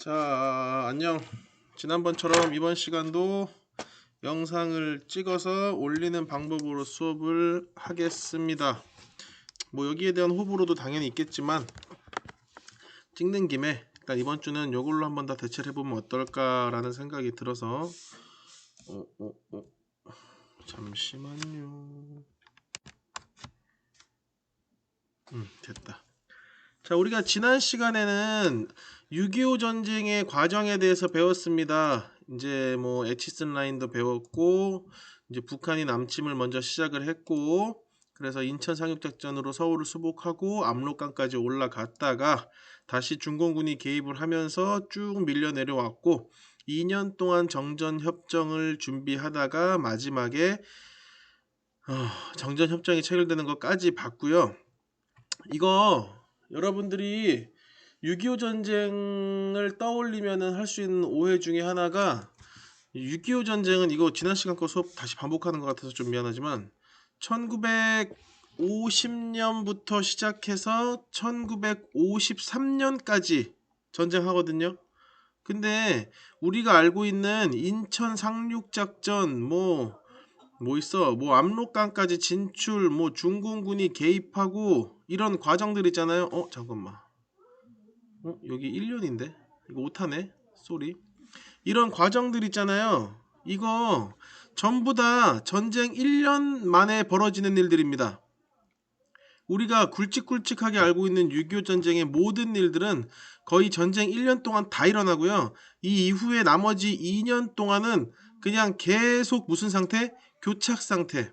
자, 안녕. 지난번처럼 이번 시간도 영상을 찍어서 올리는 방법으로 수업을 하겠습니다. 뭐 여기에 대한 호불호도 당연히 있겠지만 찍는 김에 일단 이번 주는 이걸로 한번 다 대체를 해보면 어떨까라는 생각이 들어서 잠시만요. 됐다. 자, 우리가 지난 시간에는 6.25 전쟁의 과정에 대해서 배웠습니다. 이제 뭐 에치슨 라인도 배웠고, 이제 북한이 남침을 먼저 시작을 했고, 그래서 인천 상륙작전으로 서울을 수복하고 압록강까지 올라갔다가 다시 중공군이 개입을 하면서 쭉 밀려 내려왔고, 2년 동안 정전협정을 준비하다가 마지막에 정전협정이 체결되는 것까지 봤고요. 이거 여러분들이 6.25 전쟁을 떠올리면은 할 수 있는 오해 중에 하나가 6.25 전쟁은 이거 지난 시간 거 수업 다시 반복하는 것 같아서 좀 미안하지만 1950년부터 시작해서 1953년까지 전쟁하거든요. 근데 우리가 알고 있는 인천 상륙작전 뭐 있어? 뭐 압록강까지 진출, 뭐 중공군이 개입하고 이런 과정들 있잖아요. 잠깐만. 여기 1년인데? 이거 오타네. 쏘리. 이런 과정들 있잖아요. 이거 전부 다 전쟁 1년 만에 벌어지는 일들입니다. 우리가 굵직굵직하게 알고 있는 6.25 전쟁의 모든 일들은 거의 전쟁 1년 동안 다 일어나고요. 이 이후에 나머지 2년 동안은 그냥 계속 무슨 상태? 교착 상태.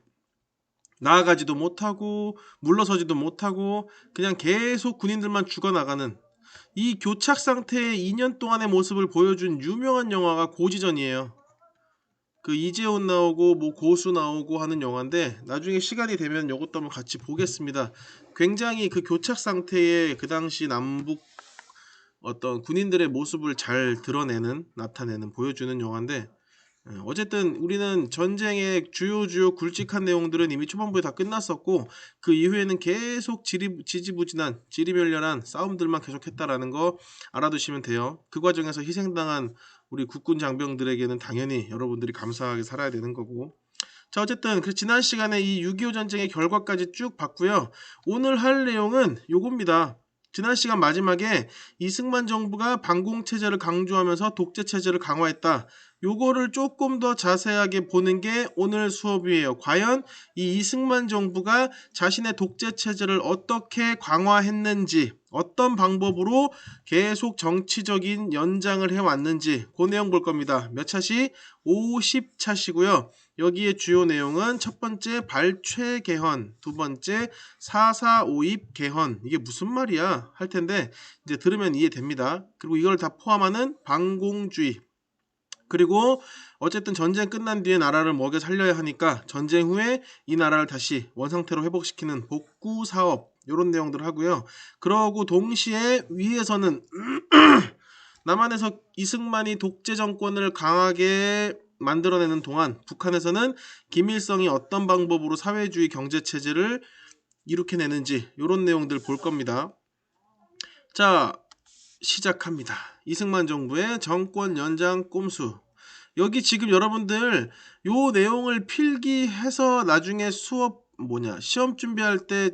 나아가지도 못하고 물러서지도 못하고 그냥 계속 군인들만 죽어나가는 이 교착 상태의 2년 동안의 모습을 보여준 유명한 영화가 고지전이에요. 그 이재훈 나오고 뭐 고수 나오고 하는 영화인데 나중에 시간이 되면 이것도 한번 같이 보겠습니다. 굉장히 그 교착 상태의 그 당시 남북 어떤 군인들의 모습을 잘 드러내는 나타내는 보여주는 영화인데 어쨌든 우리는 전쟁의 주요 굵직한 내용들은 이미 초반부에 다 끝났었고 그 이후에는 계속 지지부진한 지리멸렬한 싸움들만 계속했다라는 거 알아두시면 돼요. 그 과정에서 희생당한 우리 국군 장병들에게는 당연히 여러분들이 감사하게 살아야 되는 거고. 자, 어쨌든 그 지난 시간에 이 6.25 전쟁의 결과까지 쭉 봤고요. 오늘 할 내용은 요겁니다. 지난 시간 마지막에 이승만 정부가 반공체제를 강조하면서 독재체제를 강화했다. 요거를 조금 더 자세하게 보는 게 오늘 수업이에요. 과연 이 이승만 정부가 자신의 독재체제를 어떻게 강화했는지, 어떤 방법으로 계속 정치적인 연장을 해왔는지 그 내용 볼 겁니다. 몇 차시? 50차시고요. 여기에 주요 내용은 첫 번째 발췌 개헌, 두 번째 4.4.5입 개헌. 이게 무슨 말이야? 할 텐데 이제 들으면 이해됩니다. 그리고 이걸 다 포함하는 반공주의. 그리고 어쨌든 전쟁 끝난 뒤에 나라를 먹여 살려야 하니까 전쟁 후에 이 나라를 다시 원상태로 회복시키는 복구 사업 이런 내용들 하고요. 그러고 동시에 위에서는 남한에서 이승만이 독재 정권을 강하게 만들어내는 동안 북한에서는 김일성이 어떤 방법으로 사회주의 경제체제를 이룩해내는지 이런 내용들 볼 겁니다. 자, 시작합니다. 이승만 정부의 정권 연장 꼼수. 여기 지금 여러분들 요 내용을 필기해서 나중에 수업 시험 준비할 때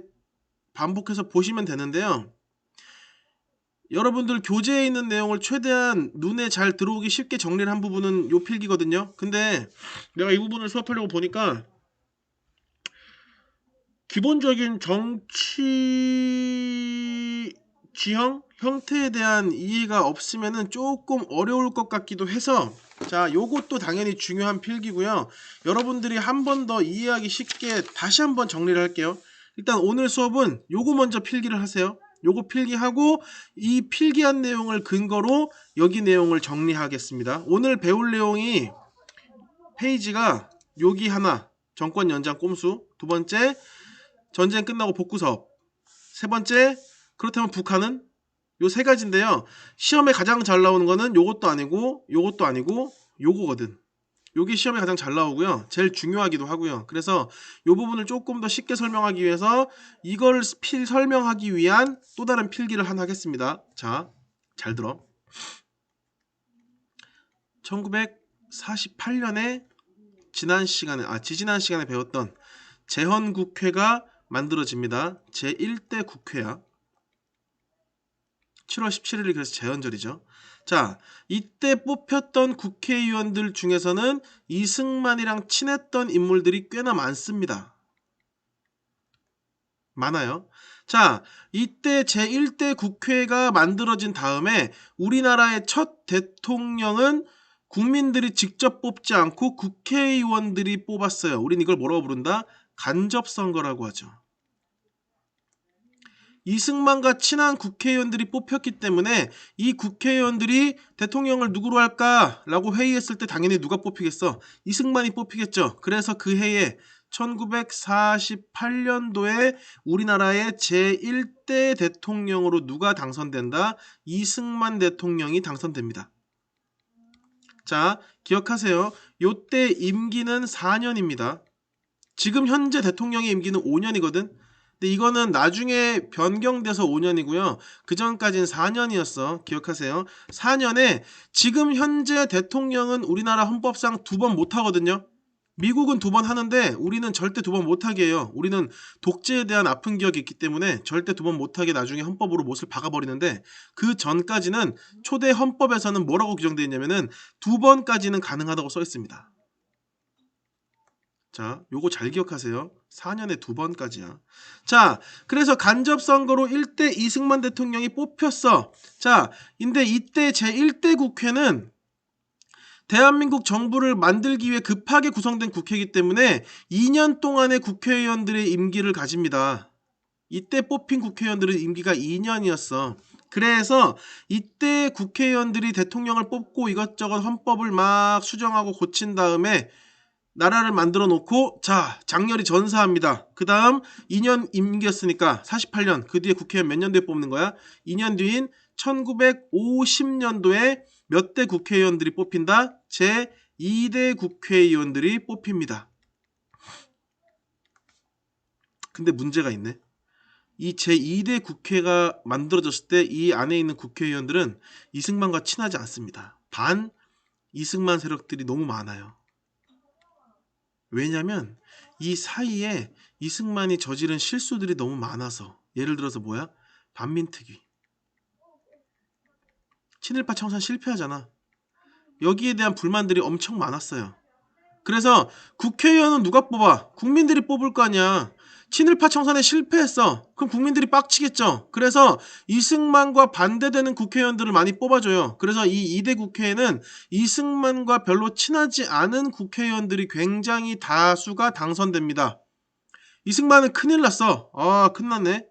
반복해서 보시면 되는데요. 여러분들 교재에 있는 내용을 최대한 눈에 잘 들어오기 쉽게 정리를 한 부분은 요 필기거든요. 근데 내가 이 부분을 수업하려고 보니까 기본적인 정치 지형 형태에 대한 이해가 없으면은 조금 어려울 것 같기도 해서 자, 요것도 당연히 중요한 필기고요. 여러분들이 한 번 더 이해하기 쉽게 다시 한번 정리를 할게요. 일단 오늘 수업은 요거 먼저 필기를 하세요. 요거 필기하고 이 필기한 내용을 근거로 여기 내용을 정리하겠습니다. 오늘 배울 내용이 페이지가 여기 하나, 정권 연장 꼼수. 두 번째, 전쟁 끝나고 복구 사업. 세 번째, 그렇다면 북한은? 요 세 가지인데요. 시험에 가장 잘 나오는 거는 요것도 아니고 요것도 아니고 요거거든. 요게 시험에 가장 잘 나오고요. 제일 중요하기도 하고요. 그래서 요 부분을 조금 더 쉽게 설명하기 위해서 이걸 설명하기 위한 또 다른 필기를 하나 하겠습니다. 자, 잘 들어. 1948년에 지지난 시간에 배웠던 제헌국회가 만들어집니다. 제1대 국회야. 7월 17일이 그래서 제헌절이죠. 자, 이때 뽑혔던 국회의원들 중에서는 이승만이랑 친했던 인물들이 꽤나 많습니다. 많아요. 자, 이때 제1대 국회가 만들어진 다음에 우리나라의 첫 대통령은 국민들이 직접 뽑지 않고 국회의원들이 뽑았어요. 우린 이걸 뭐라고 부른다? 간접선거라고 하죠. 이승만과 친한 국회의원들이 뽑혔기 때문에 이 국회의원들이 대통령을 누구로 할까라고 회의했을 때 당연히 누가 뽑히겠어? 이승만이 뽑히겠죠. 그래서 그 해에 1948년도에 우리나라의 제1대 대통령으로 누가 당선된다? 이승만 대통령이 당선됩니다. 자, 기억하세요. 요때 임기는 4년입니다. 지금 현재 대통령의 임기는 5년이거든. 근데 이거는 나중에 변경돼서 5년이고요. 그 전까지는 4년이었어. 기억하세요. 4년에 지금 현재 대통령은 우리나라 헌법상 2번 못 하거든요. 미국은 2번 하는데 우리는 절대 2번 못하게 해요. 우리는 독재에 대한 아픈 기억이 있기 때문에 절대 2번 못하게 나중에 헌법으로 못을 박아버리는데 그 전까지는 초대 헌법에서는 뭐라고 규정되어 있냐면은 2번까지는 가능하다고 써 있습니다. 자, 요거 잘 기억하세요. 4년에 2번까지야. 자, 그래서 간접선거로 1대 이승만 대통령이 뽑혔어. 자, 근데 이때 제1대 국회는 대한민국 정부를 만들기 위해 급하게 구성된 국회이기 때문에 2년 동안의 국회의원들의 임기를 가집니다. 이때 뽑힌 국회의원들의 임기가 2년이었어. 그래서 이때 국회의원들이 대통령을 뽑고 이것저것 헌법을 막 수정하고 고친 다음에 나라를 만들어 놓고 자 장렬히 전사합니다. 그 다음 2년 임기였으니까 48년 그 뒤에 국회의원 몇 년도에 뽑는 거야? 2년 뒤인 1950년도에 몇 대 국회의원들이 뽑힌다? 제2대 국회의원들이 뽑힙니다. 근데 문제가 있네. 이 제2대 국회가 만들어졌을 때 이 안에 있는 국회의원들은 이승만과 친하지 않습니다. 반 이승만 세력들이 너무 많아요. 왜냐면 이 사이에 이승만이 저지른 실수들이 너무 많아서. 예를 들어서 뭐야? 반민특위. 친일파 청산 실패하잖아. 여기에 대한 불만들이 엄청 많았어요. 그래서 국회의원은 누가 뽑아? 국민들이 뽑을 거 아니야. 친일파 청산에 실패했어. 그럼 국민들이 빡치겠죠. 그래서 이승만과 반대되는 국회의원들을 많이 뽑아줘요. 그래서 이 2대 국회에는 이승만과 별로 친하지 않은 국회의원들이 굉장히 다수가 당선됩니다. 이승만은 큰일 났어. 아, 큰일 났네.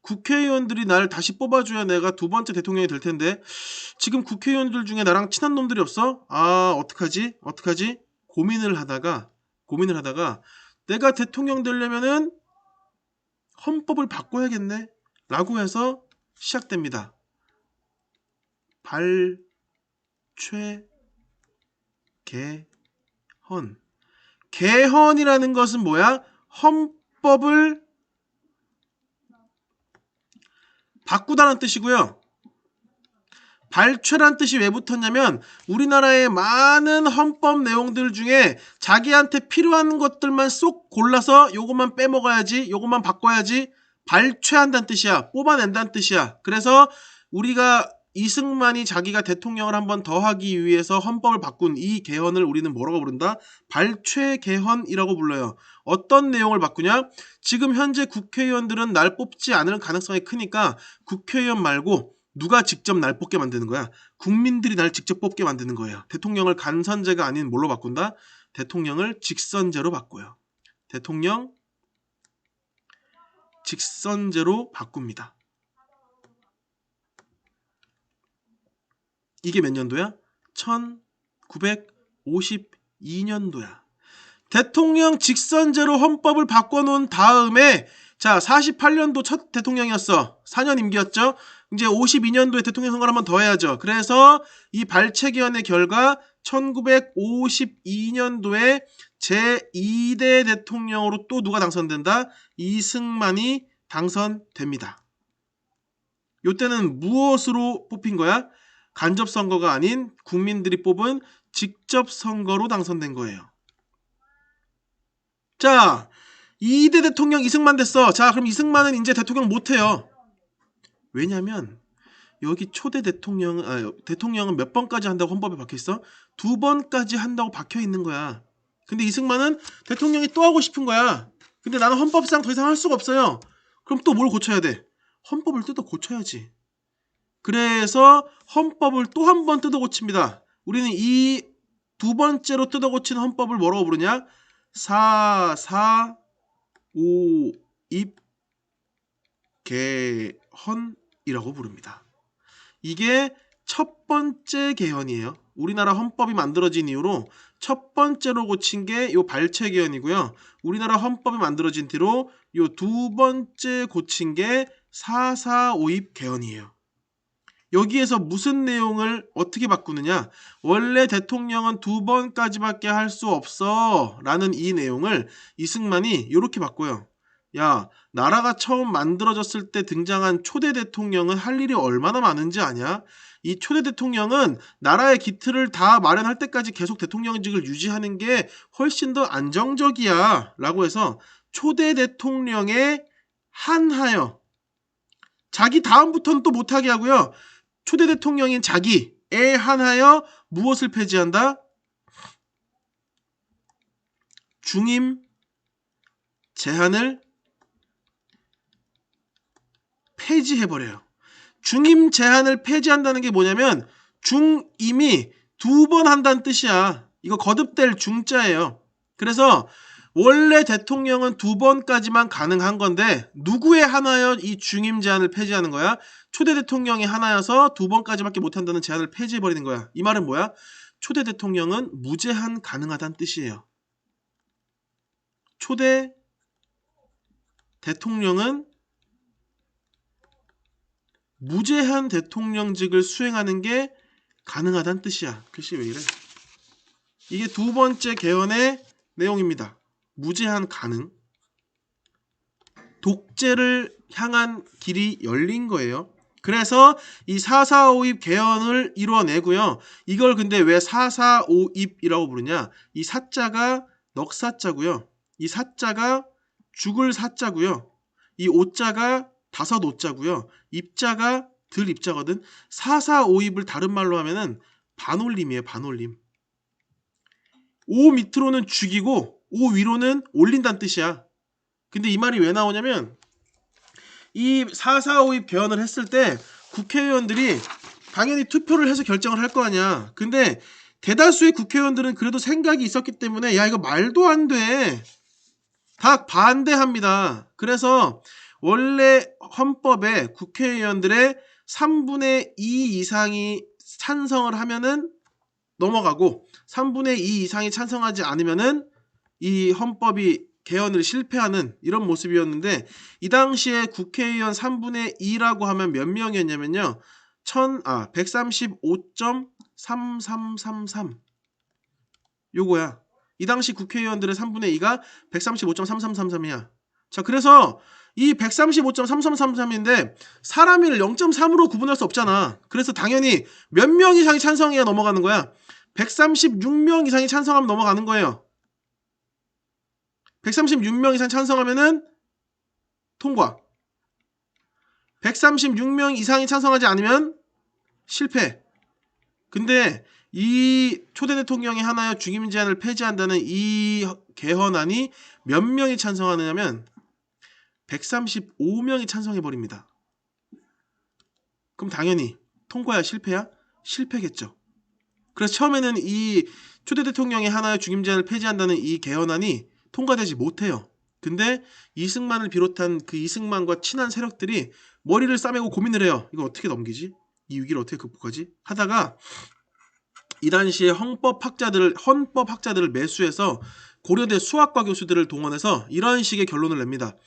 국회의원들이 나를 다시 뽑아줘야 내가 2번째 대통령이 될 텐데 지금 국회의원들 중에 나랑 친한 놈들이 없어? 아, 어떡하지? 고민을 하다가 내가 대통령 되려면은 헌법을 바꿔야겠네 라고 해서 시작됩니다. 개헌. 개헌이라는 것은 뭐야? 헌법을 바꾸다는 뜻이고요. 발췌란 뜻이 왜 붙었냐면 우리나라의 많은 헌법 내용들 중에 자기한테 필요한 것들만 쏙 골라서 요것만 빼먹어야지, 요것만 바꿔야지, 발췌한다는 뜻이야. 뽑아낸다는 뜻이야. 그래서 우리가 이승만이 자기가 대통령을 한 번 더 하기 위해서 헌법을 바꾼 이 개헌을 우리는 뭐라고 부른다? 발췌 개헌이라고 불러요. 어떤 내용을 바꾸냐? 지금 현재 국회의원들은 날 뽑지 않을 가능성이 크니까 국회의원 말고 누가 직접 날 뽑게 만드는 거야? 국민들이 날 직접 뽑게 만드는 거예요. 대통령을 간선제가 아닌 뭘로 바꾼다? 대통령을 직선제로 바꿔요. 대통령 직선제로 바꿉니다. 이게 몇 년도야? 1952년도야. 대통령 직선제로 헌법을 바꿔놓은 다음에 자 48년도 첫 대통령이었어. 4년 임기였죠. 이제 52년도에 대통령 선거를 한번 더 해야죠. 그래서 이 발췌 개헌의 결과 1952년도에 제2대 대통령으로 또 누가 당선된다? 이승만이 당선됩니다. 요때는 무엇으로 뽑힌 거야? 간접 선거가 아닌 국민들이 뽑은 직접 선거로 당선된 거예요. 자, 2대 대통령 이승만 됐어. 자, 그럼 이승만은 이제 대통령 못해요. 왜냐면 여기 초대 대통령은 몇 번까지 한다고 헌법에 박혀있어? 2번까지 한다고 박혀있는 거야. 근데 이승만은 대통령이 또 하고 싶은 거야. 근데 나는 헌법상 더 이상 할 수가 없어요. 그럼 또 뭘 고쳐야 돼? 헌법을 뜯어 고쳐야지. 그래서 헌법을 또 한 번 뜯어 고칩니다. 우리는 이 2번째로 뜯어 고친 헌법을 뭐라고 부르냐? 4.4 5입 개헌이라고 부릅니다. 이게 첫 번째 개헌이에요. 우리나라 헌법이 만들어진 이후로 첫 번째로 고친 게 요 발췌 개헌이고요. 우리나라 헌법이 만들어진 뒤로 요 두 번째 고친 게 4.4 5입 개헌이에요. 여기에서 무슨 내용을 어떻게 바꾸느냐? 원래 대통령은 2번까지밖에 할 수 없어 라는 이 내용을 이승만이 이렇게 바꿔요. 야, 나라가 처음 만들어졌을 때 등장한 초대 대통령은 할 일이 얼마나 많은지 아냐? 이 초대 대통령은 나라의 기틀을 다 마련할 때까지 계속 대통령직을 유지하는 게 훨씬 더 안정적이야 라고 해서 초대 대통령에 한하여, 자기 다음부터는 또 못하게 하고요, 초대 대통령인 자기에 한하여 무엇을 폐지한다? 중임 제한을 폐지해버려요. 중임 제한을 폐지한다는 게 뭐냐면 중임이 2번 한다는 뜻이야. 이거 거듭될 중자예요. 그래서 원래 대통령은 2번까지만 가능한 건데 누구에 한하여 이 중임 제한을 폐지하는 거야? 초대 대통령이 하나여서 2번까지밖에 못한다는 제한을 폐지해버리는 거야. 이 말은 뭐야? 초대 대통령은 무제한 가능하다는 뜻이에요. 초대 대통령은 무제한 대통령직을 수행하는 게 가능하다는 뜻이야. 글씨 왜 이래? 이게 2번째 개헌의 내용입니다. 무제한 가능. 독재를 향한 길이 열린 거예요. 그래서 이 4.4 5입 개헌을 이뤄내고요. 이걸 근데 왜 4.4 5입이라고 부르냐? 이 사자가 넉사자고요. 이 사자가 죽을 사자고요. 이 오자가 다섯 오자고요. 입자가 들 입자거든. 4.4 5입을 다른 말로 하면은 반올림이에요. 반올림. 오 밑으로는 죽이고 오 위로는 올린다는 뜻이야. 근데 이 말이 왜 나오냐면 이 4.4 5입 개헌을 했을 때 국회의원들이 당연히 투표를 해서 결정을 할 거 아니야. 근데 대다수의 국회의원들은 그래도 생각이 있었기 때문에 야, 이거 말도 안 돼. 다 반대합니다. 그래서 원래 헌법에 국회의원들의 3분의 2 이상이 찬성을 하면은 넘어가고 3분의 2 이상이 찬성하지 않으면은 이 헌법이 개헌을 실패하는 이런 모습이었는데, 이 당시에 국회의원 3분의 2라고 하면 몇 명이었냐면요. 135.3333 요거야. 이 당시 국회의원들의 3분의 2가 135.3333이야. 자, 그래서 이 135.3333인데 사람을 0.3으로 구분할 수 없잖아. 그래서 당연히 몇 명 이상이 찬성해야 넘어가는 거야. 136명 이상이 찬성하면 넘어가는 거예요. 136명 이상 찬성하면은 통과. 136명 이상이 찬성하지 않으면 실패. 근데 이 초대 대통령이 하나여 중임 제한을 폐지한다는 이 개헌안이 몇 명이 찬성하느냐면 135명이 찬성해버립니다. 그럼 당연히 통과야 실패야? 실패겠죠. 그래서 처음에는 이 초대 대통령이 하나여 중임 제한을 폐지한다는 이 개헌안이 통과되지 못해요. 근데 이승만을 비롯한 그 이승만과 친한 세력들이 머리를 싸매고 고민을 해요. 이거 어떻게 넘기지? 이 위기를 어떻게 극복하지? 하다가 이 당시에 헌법학자들을 매수해서 고려대 수학과 교수들을 동원해서 이런 식의 결론을 냅니다.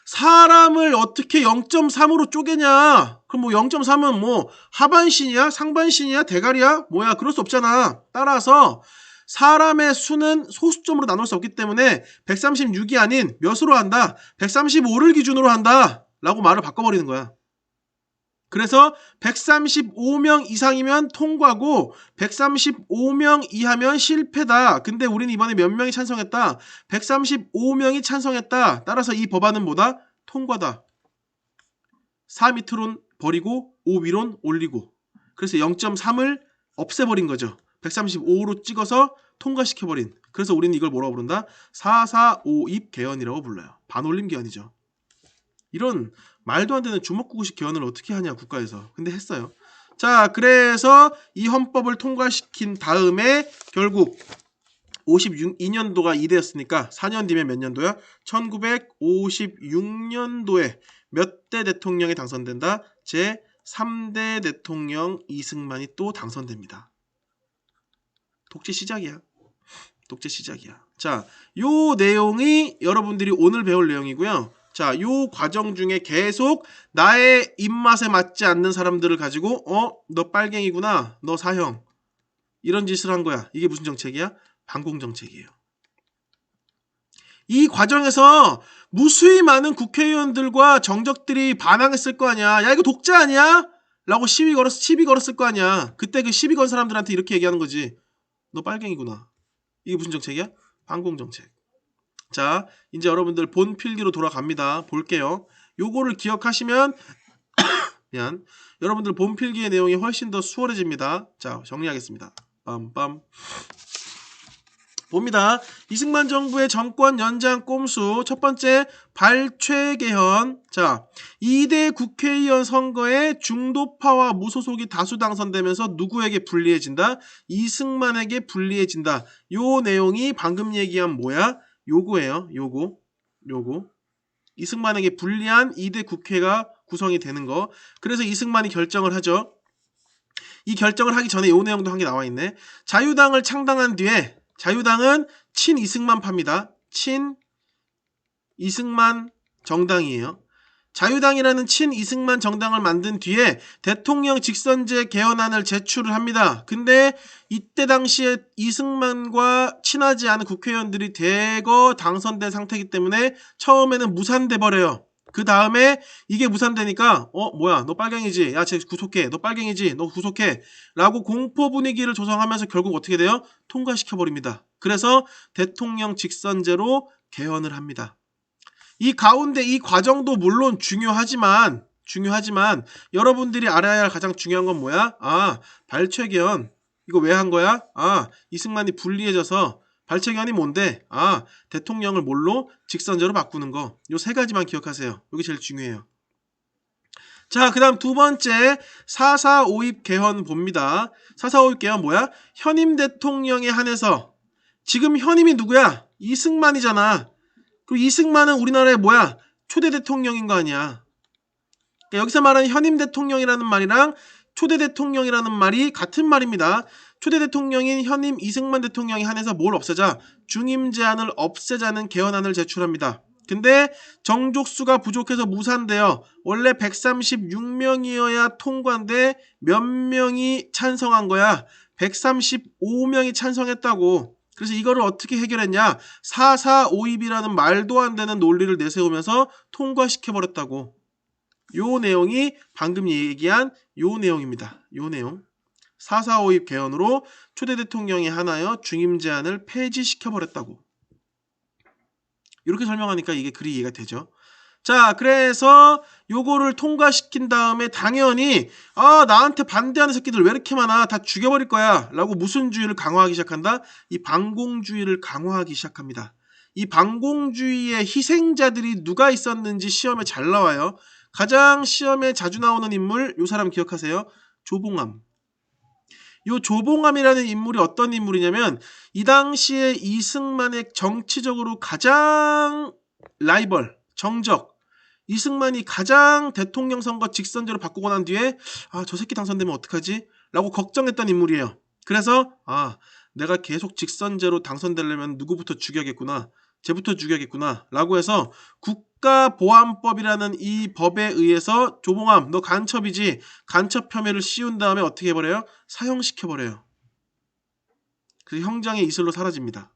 사람을 어떻게 0.3으로 쪼개냐? 그럼 뭐 0.3은 뭐 하반신이야? 상반신이야? 대가리야? 뭐야? 그럴 수 없잖아. 따라서 사람의 수는 소수점으로 나눌 수 없기 때문에 136이 아닌 몇으로 한다? 135를 기준으로 한다 라고 말을 바꿔버리는 거야. 그래서 135명 이상이면 통과고 135명 이하면 실패다. 근데 우리는 이번에 몇 명이 찬성했다? 135명이 찬성했다. 따라서 이 법안은 뭐다? 통과다. 4 밑으론 버리고 5 위론 올리고, 그래서 0.3을 없애버린 거죠. 135로 찍어서 통과시켜버린. 그래서 우리는 이걸 뭐라고 부른다? 4452 개헌이라고 불러요. 반올림 개헌이죠. 이런 말도 안 되는 주먹구구식 개헌을 어떻게 하냐 국가에서. 근데 했어요. 자, 그래서 이 헌법을 통과시킨 다음에 결국 52년도가 이대였으니까 4년 뒤면 몇 년도야? 1956년도에 몇 대 대통령이 당선된다? 제 3대 대통령 이승만이 또 당선됩니다. 독재 시작이야. 독재 시작이야. 자, 요 내용이 여러분들이 오늘 배울 내용이고요. 자, 요 과정 중에 계속 나의 입맛에 맞지 않는 사람들을 가지고 너 빨갱이구나, 너 사형, 이런 짓을 한 거야. 이게 무슨 정책이야? 반공정책이에요. 이 과정에서 무수히 많은 국회의원들과 정적들이 반항했을 거 아니야. 야, 이거 독재 아니야? 라고 시비 걸었을 거 아니야. 그때 그 시비 건 사람들한테 이렇게 얘기하는 거지. 너 빨갱이구나. 이게 무슨 정책이야? 반공정책. 자, 이제 여러분들 본 필기로 돌아갑니다. 볼게요. 요거를 기억하시면 여러분들 본 필기의 내용이 훨씬 더 수월해집니다. 자, 정리하겠습니다. 빰빰. 봅니다. 이승만 정부의 정권 연장 꼼수. 첫 번째, 발췌 개헌. 자, 2대 국회의원 선거에 중도파와 무소속이 다수 당선되면서 누구에게 불리해진다? 이승만에게 불리해진다. 요 내용이 방금 얘기한 뭐야? 요거예요. 요거. 이승만에게 불리한 2대 국회가 구성이 되는 거. 그래서 이승만이 결정을 하죠. 이 결정을 하기 전에 요 내용도 한 게 나와 있네. 자유당을 창당한 뒤에, 자유당은 친이승만파입니다. 친이승만 정당이에요. 자유당이라는 친이승만 정당을 만든 뒤에 대통령 직선제 개헌안을 제출을 합니다. 근데 이때 당시에 이승만과 친하지 않은 국회의원들이 대거 당선된 상태이기 때문에 처음에는 무산돼 버려요. 그 다음에 이게 무산되니까 뭐야, 너 빨갱이지, 야, 쟤 구속해, 너 빨갱이지, 너 구속해 라고 공포 분위기를 조성하면서 결국 어떻게 돼요? 통과시켜버립니다. 그래서 대통령 직선제로 개헌을 합니다. 이 가운데 이 과정도 물론 중요하지만 여러분들이 알아야 할 가장 중요한 건 뭐야? 발췌 개헌. 이거 왜 한 거야? 이승만이 불리해져서. 발췌 개헌이 뭔데? 대통령을 뭘로? 직선제로 바꾸는 거. 요 세 가지만 기억하세요. 여기 제일 중요해요. 자, 그 다음 두 번째, 4.4.5입 개헌 봅니다. 4.4.5입 개헌 뭐야? 현임 대통령에 한해서. 지금 현임이 누구야? 이승만이잖아. 그리고 이승만은 우리나라의 뭐야? 초대 대통령인 거 아니야. 그러니까 여기서 말하는 현임 대통령이라는 말이랑 초대 대통령이라는 말이 같은 말입니다. 초대 대통령인 현임 이승만 대통령이 한해서 뭘 없애자? 중임 제한을 없애자는 개헌안을 제출합니다. 근데 정족수가 부족해서 무산돼요. 원래 136명이어야 통과인데 몇 명이 찬성한 거야? 135명이 찬성했다고. 그래서 이거를 어떻게 해결했냐? 4.4.5입이라는 말도 안 되는 논리를 내세우면서 통과시켜버렸다고. 요 내용이 방금 얘기한 요 내용입니다. 요 내용. 4.4.5입 개헌으로 초대 대통령에 한하여 중임 제한을 폐지시켜버렸다고. 이렇게 설명하니까 이게 그리 이해가 되죠. 자, 그래서 요거를 통과시킨 다음에 당연히 나한테 반대하는 새끼들 왜 이렇게 많아? 다 죽여버릴 거야 라고 무슨 주의를 강화하기 시작한다? 이 반공주의를 강화하기 시작합니다. 이 반공주의의 희생자들이 누가 있었는지 시험에 잘 나와요. 가장 시험에 자주 나오는 인물, 요 사람 기억하세요? 조봉암. 요 조봉암이라는 인물이 어떤 인물이냐면 이 당시에 이승만의 정치적으로 가장 라이벌, 정적, 이승만이 가장 대통령 선거 직선제로 바꾸고 난 뒤에 저 새끼 당선되면 어떡하지? 라고 걱정했던 인물이에요. 그래서 내가 계속 직선제로 당선되려면 누구부터 죽여야겠구나, 쟤부터 죽여야겠구나 라고 해서 국가보안법이라는 이 법에 의해서 조봉암 너 간첩이지, 간첩 혐의를 씌운 다음에 어떻게 해버려요? 사형시켜버려요. 그래서 형장의 이슬로 사라집니다.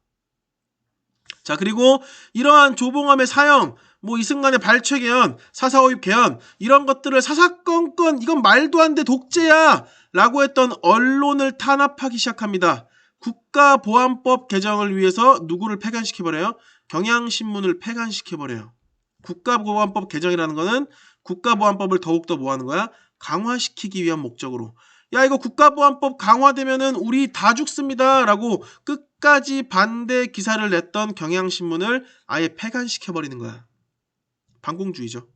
자, 그리고 이러한 조봉암의 사형, 뭐 이승만의 발췌 개헌, 사사오입 개헌 이런 것들을 사사건건 이건 말도 안 돼 독재야 라고 했던 언론을 탄압하기 시작합니다. 국가보안법 개정을 위해서 누구를 폐간시켜버려요? 경향신문을 폐간시켜버려요. 국가보안법 개정이라는 거는 국가보안법을 더욱더 뭐 하는 거야? 강화시키기 위한 목적으로. 야, 이거 국가보안법 강화되면은 우리 다 죽습니다 라고 끝까지 반대 기사를 냈던 경향신문을 아예 폐간시켜버리는 거야. 반공주의죠.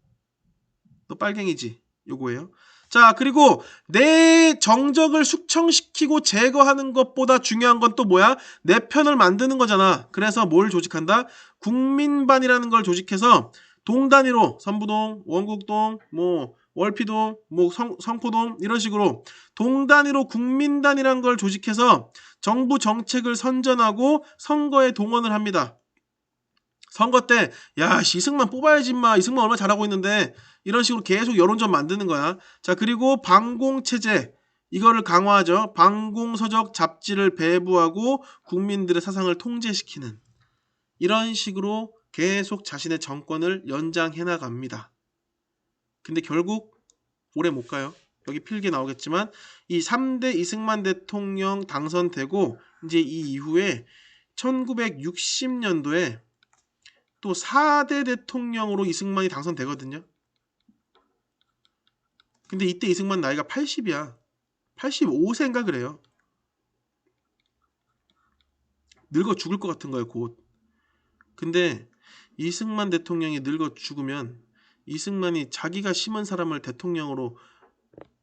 너 빨갱이지? 요거예요. 자, 그리고 내 정적을 숙청시키고 제거하는 것보다 중요한 건 또 뭐야? 내 편을 만드는 거잖아. 그래서 뭘 조직한다? 국민반이라는 걸 조직해서 동 단위로 선부동, 원국동, 뭐 월피동, 뭐 성포동 이런 식으로 동 단위로 국민단이라는 걸 조직해서 정부 정책을 선전하고 선거에 동원을 합니다. 선거 때 야, 이승만 뽑아야지 마. 이승만 얼마나 잘하고 있는데 이런 식으로 계속 여론전 만드는 거야. 자, 그리고 방공체제 이거를 강화하죠. 방공서적 잡지를 배부하고 국민들의 사상을 통제시키는 이런 식으로 계속 자신의 정권을 연장해 나갑니다. 근데 결국 오래 못 가요. 여기 필기에 나오겠지만 이 3대 이승만 대통령 당선되고 이제 이 이후에 1960년도에 또 4대 대통령으로 이승만이 당선되거든요. 근데 이때 이승만 나이가 80이야. 85세인가 그래요. 늙어 죽을 것 같은 거예요, 곧. 근데 이승만 대통령이 늙어 죽으면 이승만이 자기가 심은 사람을 대통령으로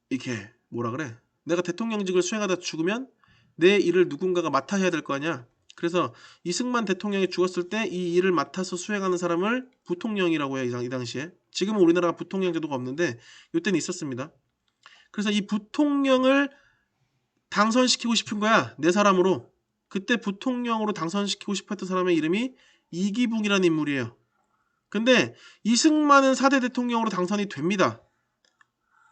이렇게 뭐라 그래? 내가 대통령직을 수행하다 죽으면 내 일을 누군가가 맡아야 될 거 아니야. 그래서 이승만 대통령이 죽었을 때 이 일을 맡아서 수행하는 사람을 부통령이라고 해요. 이 당시에. 지금은 우리나라가 부통령 제도가 없는데 이때는 있었습니다. 그래서 이 부통령을 당선시키고 싶은 거야. 내 사람으로. 그때 부통령으로 당선시키고 싶었던 사람의 이름이 이기붕이라는 인물이에요. 근데 이승만은 4대 대통령으로 당선이 됩니다.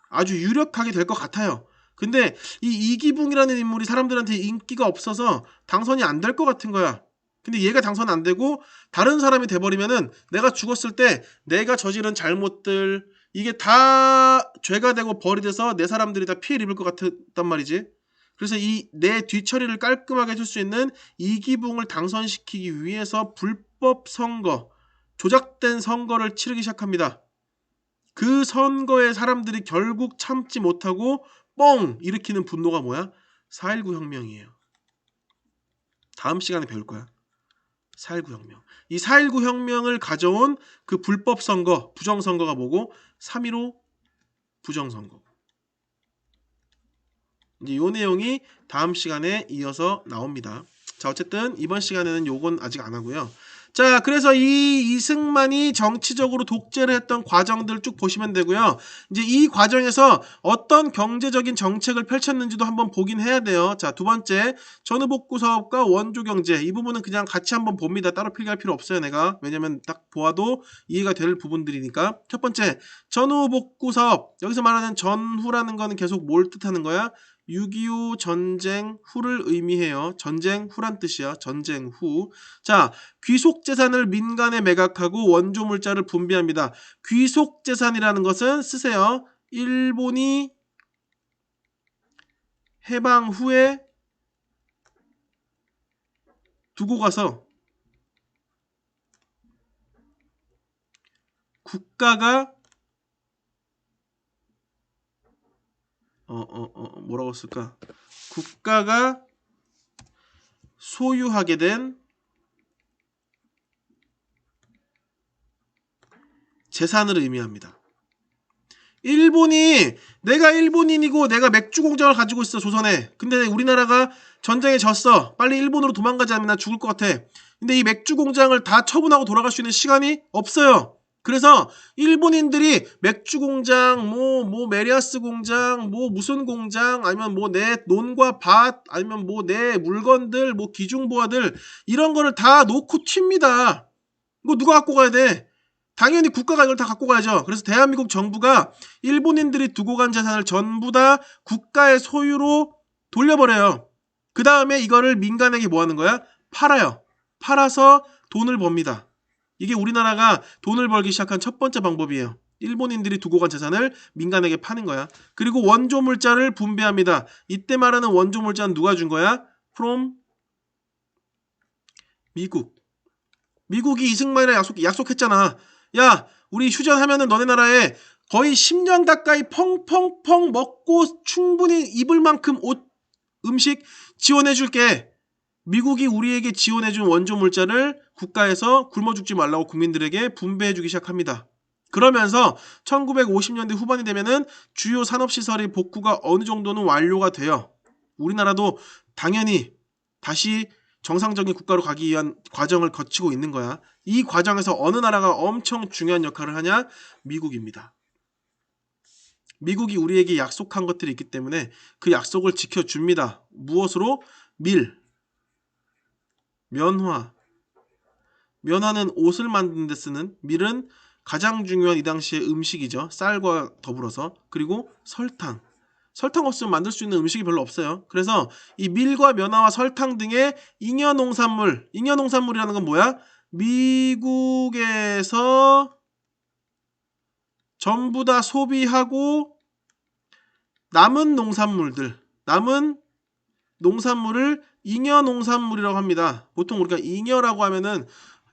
아주 유력하게 될 것 같아요. 근데 이 이기붕이라는 인물이 사람들한테 인기가 없어서 당선이 안 될 것 같은 거야. 근데 얘가 당선 안 되고 다른 사람이 돼버리면은 내가 죽었을 때 내가 저지른 잘못들 이게 다 죄가 되고 벌이 돼서 내 사람들이 다 피해를 입을 것 같단 말이지. 그래서 이 내 뒤처리를 깔끔하게 해줄 수 있는 이기붕을 당선시키기 위해서 불법 선거, 조작된 선거를 치르기 시작합니다. 그 선거에 사람들이 결국 참지 못하고 뻥 일으키는 분노가 뭐야? 4.19 혁명이에요. 다음 시간에 배울 거야. 4.19 혁명. 이 4.19 혁명을 가져온 그 불법 선거, 부정선거가 뭐고? 3.15 부정선거. 이제 요 내용이 다음 시간에 이어서 나옵니다. 자, 어쨌든 이번 시간에는 요건 아직 안 하고요. 자, 그래서 이 이승만이 정치적으로 독재를 했던 과정들 쭉 보시면 되고요. 이제 이 과정에서 어떤 경제적인 정책을 펼쳤는지도 한번 보긴 해야 돼요. 자, 두 번째, 전후복구 사업과 원조경제. 이 부분은 그냥 같이 한번 봅니다. 따로 필기할 필요 없어요, 내가. 왜냐면 딱 보아도 이해가 될 부분들이니까. 첫 번째, 전후복구 사업. 여기서 말하는 전후라는 거는 계속 뭘 뜻하는 거야? 6.25 전쟁 후를 의미해요. 전쟁 후란 뜻이야. 전쟁 후. 자, 귀속재산을 민간에 매각하고 원조물자를 분배합니다. 귀속재산이라는 것은 쓰세요. 일본이 해방 후에 두고 가서 국가가 뭐라고 쓸까? 국가가 소유하게 된 재산을 의미합니다. 일본이 내가 일본인이고 내가 맥주 공장을 가지고 있어 조선에. 근데 우리나라가 전쟁에 졌어. 빨리 일본으로 도망가지 않으면 나 죽을 것 같아. 근데 이 맥주 공장을 다 처분하고 돌아갈 수 있는 시간이 없어요. 그래서 일본인들이 맥주 공장, 뭐 메리아스 공장, 뭐 무슨 공장, 아니면 뭐 내 논과 밭, 아니면 뭐 내 물건들, 뭐 기중보화들 이런 거를 다 놓고 튑니다. 이거 누가 갖고 가야 돼? 당연히 국가가 이걸 다 갖고 가야죠. 그래서 대한민국 정부가 일본인들이 두고 간 재산을 전부 다 국가의 소유로 돌려버려요. 그 다음에 이거를 민간에게 뭐 하는 거야? 팔아요. 팔아서 돈을 법니다. 이게 우리나라가 돈을 벌기 시작한 첫 번째 방법이에요. 일본인들이 두고 간 재산을 민간에게 파는 거야. 그리고 원조 물자를 분배합니다. 이때 말하는 원조 물자는 누가 준 거야? from 미국. 미국이 이승만이랑 약속했잖아. 야, 우리 휴전하면은 너네 나라에 거의 10년 가까이 펑펑펑 먹고 충분히 입을 만큼 옷, 음식 지원해줄게. 미국이 우리에게 지원해준 원조 물자를 국가에서 굶어 죽지 말라고 국민들에게 분배해주기 시작합니다. 그러면서 1950년대 후반이 되면은 주요 산업시설의 복구가 어느 정도는 완료가 돼요. 우리나라도 당연히 다시 정상적인 국가로 가기 위한 과정을 거치고 있는 거야. 이 과정에서 어느 나라가 엄청 중요한 역할을 하냐? 미국입니다. 미국이 우리에게 약속한 것들이 있기 때문에 그 약속을 지켜줍니다. 무엇으로? 밀, 면화. 면화는 옷을 만드는 데 쓰는, 밀은 가장 중요한 이 당시의 음식이죠. 쌀과 더불어서. 그리고 설탕. 설탕 없으면 만들 수 있는 음식이 별로 없어요. 그래서 이 밀과 면화와 설탕 등의 잉여농산물, 잉여농산물이라는 건 뭐야? 미국에서 전부 다 소비하고 남은 농산물을 잉여농산물이라고 합니다. 보통 우리가 잉여라고 하면은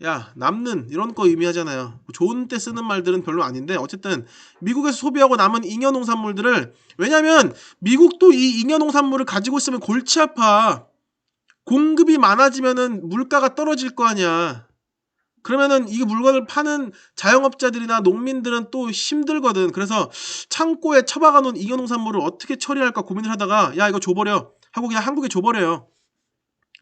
야, 남는 이런 거 의미하잖아요. 좋은 때 쓰는 말들은 별로 아닌데 어쨌든 미국에서 소비하고 남은 잉여농산물들을, 왜냐면 미국도 이 잉여농산물을 가지고 있으면 골치 아파. 공급이 많아지면은 물가가 떨어질 거 아니야. 그러면은 이 물건을 파는 자영업자들이나 농민들은 또 힘들거든. 그래서 창고에 처박아 놓은 잉여농산물을 어떻게 처리할까 고민을 하다가 야, 이거 줘버려 하고 그냥 한국에 줘버려요.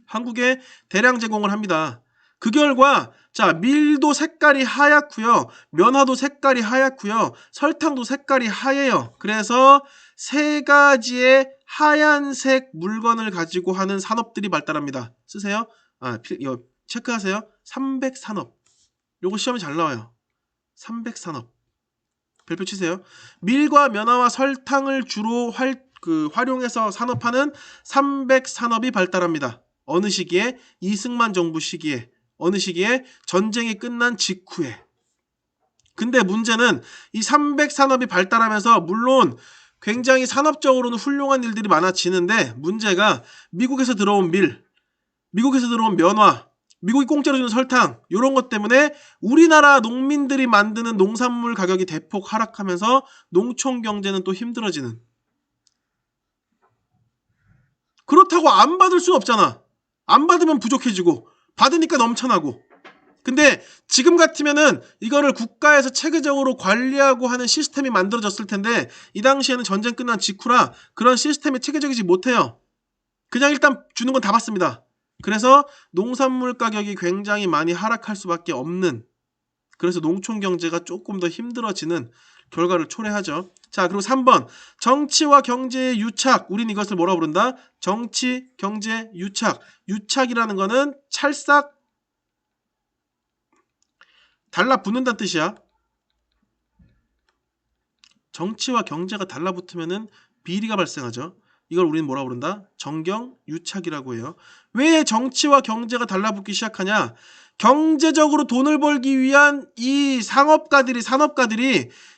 한국에 대량 제공을 합니다. 그 결과 자, 밀도 색깔이 하얗고요, 면화도 색깔이 하얗고요, 설탕도 색깔이 하얘요. 그래서 세 가지의 하얀색 물건을 가지고 하는 산업들이 발달합니다. 쓰세요. 이거 체크하세요. 300산업. 요거 시험에 잘 나와요. 300산업. 별표 치세요. 밀과 면화와 설탕을 주로 활용해서 산업하는 300산업이 발달합니다. 어느 시기에? 이승만 정부 시기에. 어느 시기에? 전쟁이 끝난 직후에. 근데 문제는 이 300산업이 발달하면서 물론 굉장히 산업적으로는 훌륭한 일들이 많아지는데 문제가 미국에서 들어온 밀, 미국에서 들어온 면화, 미국이 공짜로 주는 설탕, 이런 것 때문에 우리나라 농민들이 만드는 농산물 가격이 대폭 하락하면서 농촌 경제는 또 힘들어지는. 그렇다고 안 받을 수 없잖아. 안 받으면 부족해지고 받으니까 넘쳐나고. 근데 지금 같으면은 이거를 국가에서 체계적으로 관리하고 하는 시스템이 만들어졌을 텐데 이 당시에는 전쟁 끝난 직후라 그런 시스템이 체계적이지 못해요. 그냥 일단 주는 건 다 받습니다. 그래서 농산물 가격이 굉장히 많이 하락할 수밖에 없는, 그래서 농촌 경제가 조금 더 힘들어지는 결과를 초래하죠. 자, 그리고 3번 정치와 경제의 유착. 우린 이것을 뭐라고 부른다? 정치, 경제, 유착. 유착이라는 거는 찰싹 달라붙는다는 뜻이야. 정치와 경제가 달라붙으면은 비리가 발생하죠. 이걸 우리는 뭐라고 부른다? 정경유착이라고 해요. 왜 정치와 경제가 달라붙기 시작하냐? 경제적으로 돈을 벌기 위한 이 산업가들이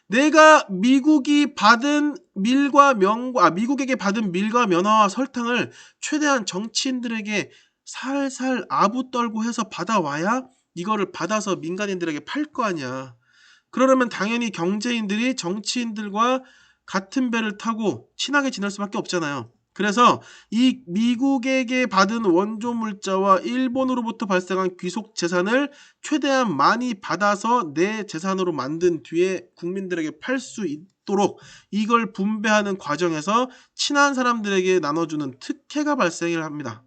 내가 미국에게 받은 밀과 면화와 설탕을 최대한 정치인들에게 살살 아부 떨고 해서 받아와야 이거를 받아서 민간인들에게 팔 거 아니야. 그러려면 당연히 경제인들이 정치인들과 같은 배를 타고 친하게 지낼 수밖에 없잖아요. 그래서 이 미국에게 받은 원조 물자와 일본으로부터 발생한 귀속 재산을 최대한 많이 받아서 내 재산으로 만든 뒤에 국민들에게 팔 수 있도록 이걸 분배하는 과정에서 친한 사람들에게 나눠주는 특혜가 발생을 합니다.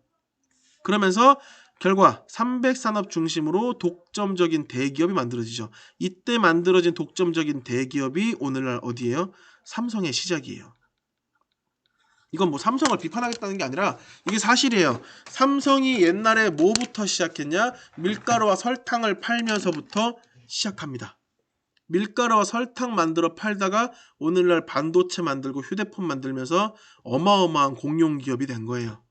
그러면서 결과 300산업 중심으로 독점적인 대기업이 만들어지죠. 이때 만들어진 독점적인 대기업이 오늘날 어디예요? 삼성의 시작이에요. 이건 뭐 삼성을 비판하겠다는 게 아니라 이게 사실이에요. 삼성이 옛날에 뭐부터 시작했냐? 밀가루와 설탕을 팔면서부터 시작합니다. 밀가루와 설탕 만들어 팔다가 오늘날 반도체 만들고 휴대폰 만들면서 어마어마한 공룡 기업이 된 거예요.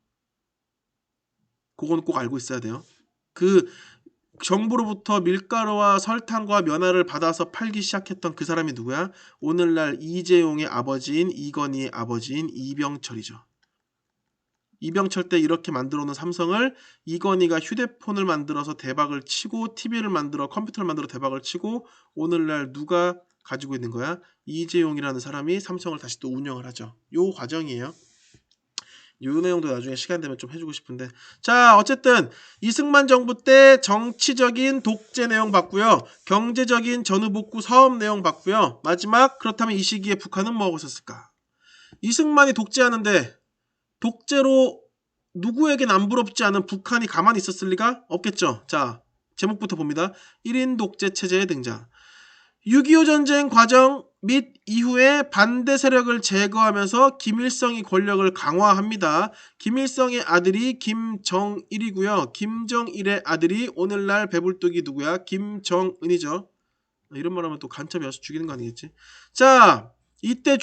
그거는 꼭 알고 있어야 돼요. 그 정부로부터 밀가루와 설탕과 면화를 받아서 팔기 시작했던 그 사람이 누구야? 오늘날 이재용의 아버지인 이건희의 아버지인 이병철이죠. 이병철 때 이렇게 만들어 놓은 삼성을 이건희가 휴대폰을 만들어서 대박을 치고 TV를 만들어 컴퓨터를 만들어 대박을 치고 오늘날 누가 가지고 있는 거야? 이재용이라는 사람이 삼성을 다시 또 운영을 하죠. 요 과정이에요. 요 내용도 나중에 시간 되면 좀 해주고 싶은데, 자 어쨌든 이승만 정부 때 정치적인 독재 내용 봤고요, 경제적인 전후복구 사업 내용 봤고요. 마지막, 그렇다면 이 시기에 북한은 뭐 하고 있었을까? 이승만이 독재하는데 독재로 누구에겐 안 부럽지 않은 북한이 가만히 있었을 리가 없겠죠. 자, 제목부터 봅니다. 1인 독재 체제의 등장. 6.25 전쟁 과정 및 이후에 반대 세력을 제거하면서 김일성이 권력을 강화합니다. 김일성의 아들이 김정일이고요. 김정일의 아들이 오늘날 배불뚝이 누구야? 김정은이죠. 이런 말 하면 또 간첩이 와서 죽이는 거 아니겠지? 자, 이때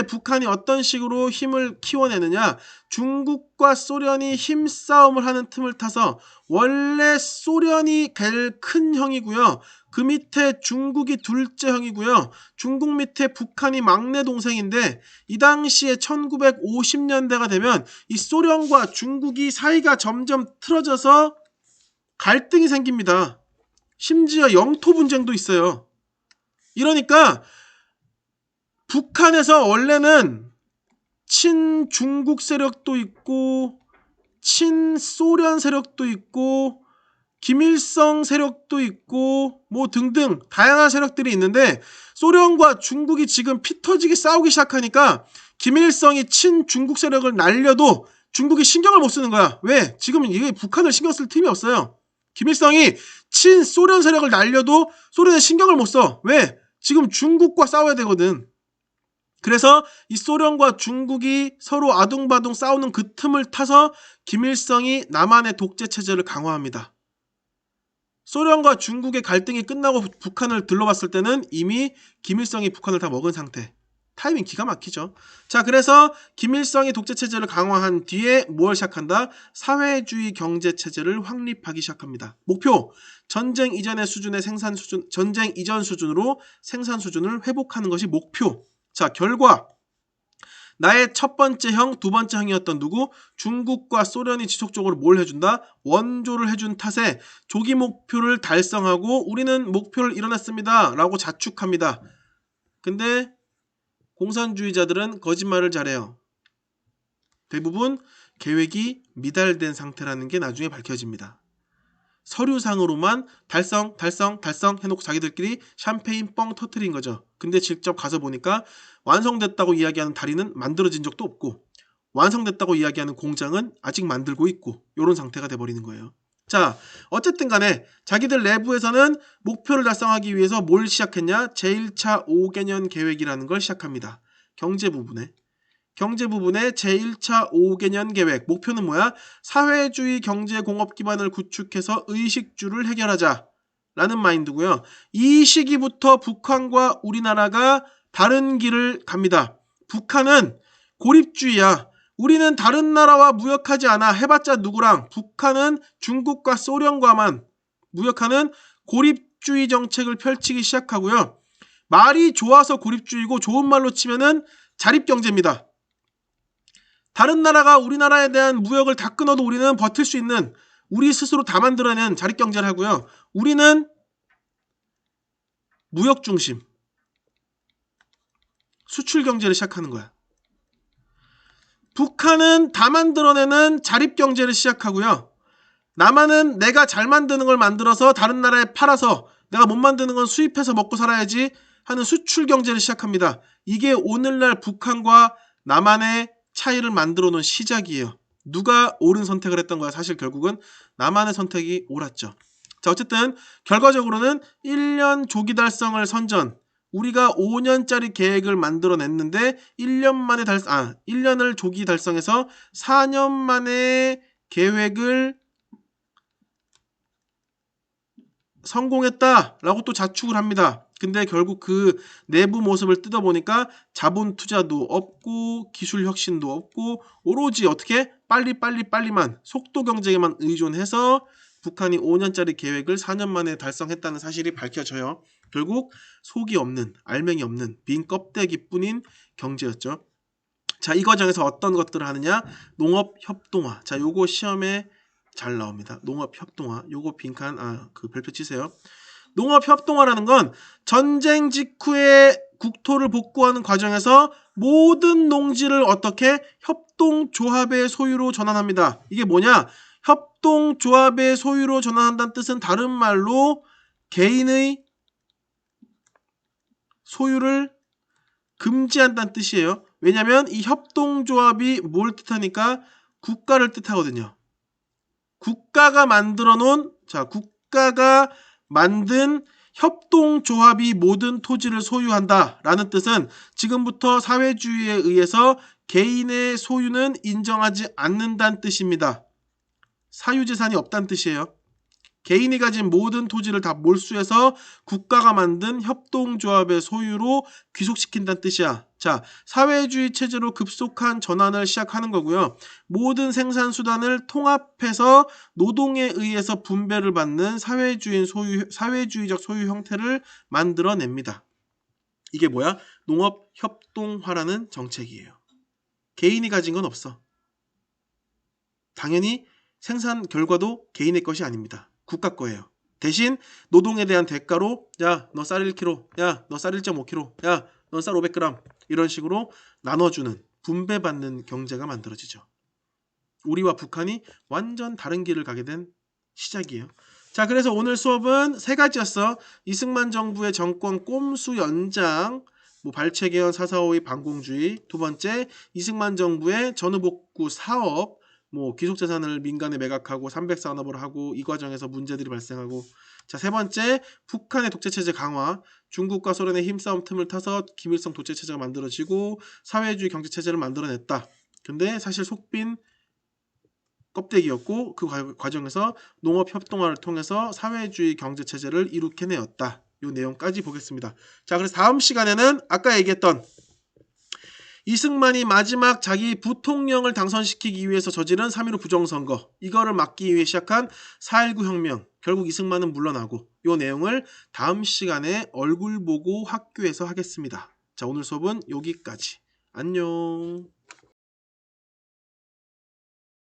북한이 어떤 식으로 힘을 키워내느냐? 중국과 소련이 힘싸움을 하는 틈을 타서, 원래 소련이 제일 큰 형이고요, 그 밑에 중국이 둘째 형이고요, 중국 밑에 북한이 막내 동생인데, 이 당시에 1950년대가 되면 이 소련과 중국이 사이가 점점 틀어져서 갈등이 생깁니다. 심지어 영토 분쟁도 있어요. 이러니까 북한에서 원래는 친중국 세력도 있고 친소련 세력도 있고 김일성 세력도 있고 뭐 등등 다양한 세력들이 있는데, 소련과 중국이 지금 피 터지게 싸우기 시작하니까 김일성이 친중국 세력을 날려도 중국이 신경을 못 쓰는 거야. 왜? 지금 이게 북한을 신경 쓸 틈이 없어요. 김일성이 친소련 세력을 날려도 소련은 신경을 못 써. 왜? 지금 중국과 싸워야 되거든. 그래서 이 소련과 중국이 서로 아둥바둥 싸우는 그 틈을 타서 김일성이 남한의 독재 체제를 강화합니다. 소련과 중국의 갈등이 끝나고 북한을 둘러봤을 때는 이미 김일성이 북한을 다 먹은 상태. 타이밍 기가 막히죠. 자, 그래서 김일성이 독재 체제를 강화한 뒤에 뭘 시작한다? 사회주의 경제 체제를 확립하기 시작합니다. 목표, 전쟁 이전 수준으로 생산 수준을 회복하는 것이 목표. 자, 결과, 나의 첫 번째 형, 두 번째 형이었던 누구? 중국과 소련이 지속적으로 뭘 해준다? 원조를 해준 탓에 조기 목표를 달성하고 우리는 목표를 이뤄냈습니다 라고 자축합니다. 근데 공산주의자들은 거짓말을 잘해요. 대부분 계획이 미달된 상태라는 게 나중에 밝혀집니다. 서류상으로만 달성 해놓고 자기들끼리 샴페인 뻥 터트린 거죠. 근데 직접 가서 보니까 완성됐다고 이야기하는 다리는 만들어진 적도 없고, 완성됐다고 이야기하는 공장은 아직 만들고 있고, 이런 상태가 돼버리는 거예요. 자, 어쨌든 간에 자기들 내부에서는 목표를 달성하기 위해서 뭘 시작했냐? 제1차 5개년 계획이라는 걸 시작합니다. 경제 부분에 제1차 5개년 계획, 목표는 뭐야? 사회주의 경제공업 기반을 구축해서 의식주를 해결하자 라는 마인드고요. 이 시기부터 북한과 우리나라가 다른 길을 갑니다. 북한은 고립주의야. 우리는 다른 나라와 무역하지 않아. 해봤자 누구랑? 북한은 중국과 소련과만 무역하는 고립주의 정책을 펼치기 시작하고요. 말이 좋아서 고립주의고, 좋은 말로 치면은 자립경제입니다. 다른 나라가 우리나라에 대한 무역을 다 끊어도 우리는 버틸 수 있는, 우리 스스로 다 만들어낸 자립경제를 하고요. 우리는 무역 중심, 수출 경제를 시작하는 거야. 북한은 다 만들어내는 자립경제를 시작하고요. 남한은 내가 잘 만드는 걸 만들어서 다른 나라에 팔아서 내가 못 만드는 건 수입해서 먹고 살아야지 하는 수출 경제를 시작합니다. 이게 오늘날 북한과 남한의 차이를 만들어 놓은 시작이에요. 누가 옳은 선택을 했던 거야? 사실 결국은 남한의 선택이 옳았죠. 자, 어쨌든 결과적으로는 1년 조기 달성을 선전, 우리가 5년짜리 계획을 만들어냈는데 1년을 조기 달성해서 4년 만에 계획을 성공했다라고 또 자축을 합니다. 근데 결국 그 내부 모습을 뜯어보니까 자본 투자도 없고 기술 혁신도 없고, 오로지 어떻게 빨리만 속도 경쟁에만 의존해서 북한이 5년짜리 계획을 4년 만에 달성했다는 사실이 밝혀져요. 결국 속이 없는, 알맹이 없는 빈 껍데기뿐인 경제였죠. 자, 이 과정에서 어떤 것들을 하느냐? 농업 협동화. 자, 요거 시험에 잘 나옵니다. 농업 협동화. 요거 빈칸 그 별표 치세요. 농업 협동화라는 건 전쟁 직후에 국토를 복구하는 과정에서 모든 농지를 어떻게 협동조합의 소유로 전환합니다. 이게 뭐냐? 협동조합의 소유로 전환한다는 뜻은 다른 말로 개인의 소유를 금지한다는 뜻이에요. 왜냐하면 이 협동조합이 뭘 뜻하니까 국가를 뜻하거든요. 국가가 만든 협동조합이 모든 토지를 소유한다 라는 뜻은 지금부터 사회주의에 의해서 개인의 소유는 인정하지 않는다는 뜻입니다. 사유재산이 없다는 뜻이에요. 개인이 가진 모든 토지를 다 몰수해서 국가가 만든 협동조합의 소유로 귀속시킨다는 뜻이야. 자, 사회주의 체제로 급속한 전환을 시작하는 거고요. 모든 생산수단을 통합해서 노동에 의해서 분배를 받는 사회주의적 소유 형태를 만들어냅니다. 이게 뭐야? 농업협동화라는 정책이에요. 개인이 가진 건 없어. 당연히 생산 결과도 개인의 것이 아닙니다. 국가 거예요. 대신 노동에 대한 대가로 야, 너 쌀 1kg, 야, 너 쌀 1.5kg, 야, 너 쌀 500g 이런 식으로 나눠주는 분배받는 경제가 만들어지죠. 우리와 북한이 완전 다른 길을 가게 된 시작이에요. 자, 그래서 오늘 수업은 세 가지였어. 이승만 정부의 정권 꼼수 연장, 발췌개헌 4.4.5의 반공주의. 두 번째, 이승만 정부의 전후복구 사업, 귀속재산을 민간에 매각하고 300산업을 하고 이 과정에서 문제들이 발생하고. 자, 세 번째, 북한의 독재체제 강화. 중국과 소련의 힘싸움 틈을 타서 김일성 독재체제가 만들어지고 사회주의 경제체제를 만들어냈다. 근데 사실 속빈 껍데기였고 그 과정에서 농업협동화를 통해서 사회주의 경제체제를 이룩해내었다. 이 내용까지 보겠습니다. 자, 그래서 다음 시간에는 아까 얘기했던 이승만이 마지막 자기 부통령을 당선시키기 위해서 저지른 3.15 부정선거, 이거를 막기 위해 시작한 4.19 혁명, 결국 이승만은 물러나고, 이 내용을 다음 시간에 얼굴 보고 학교에서 하겠습니다. 자, 오늘 수업은 여기까지. 안녕.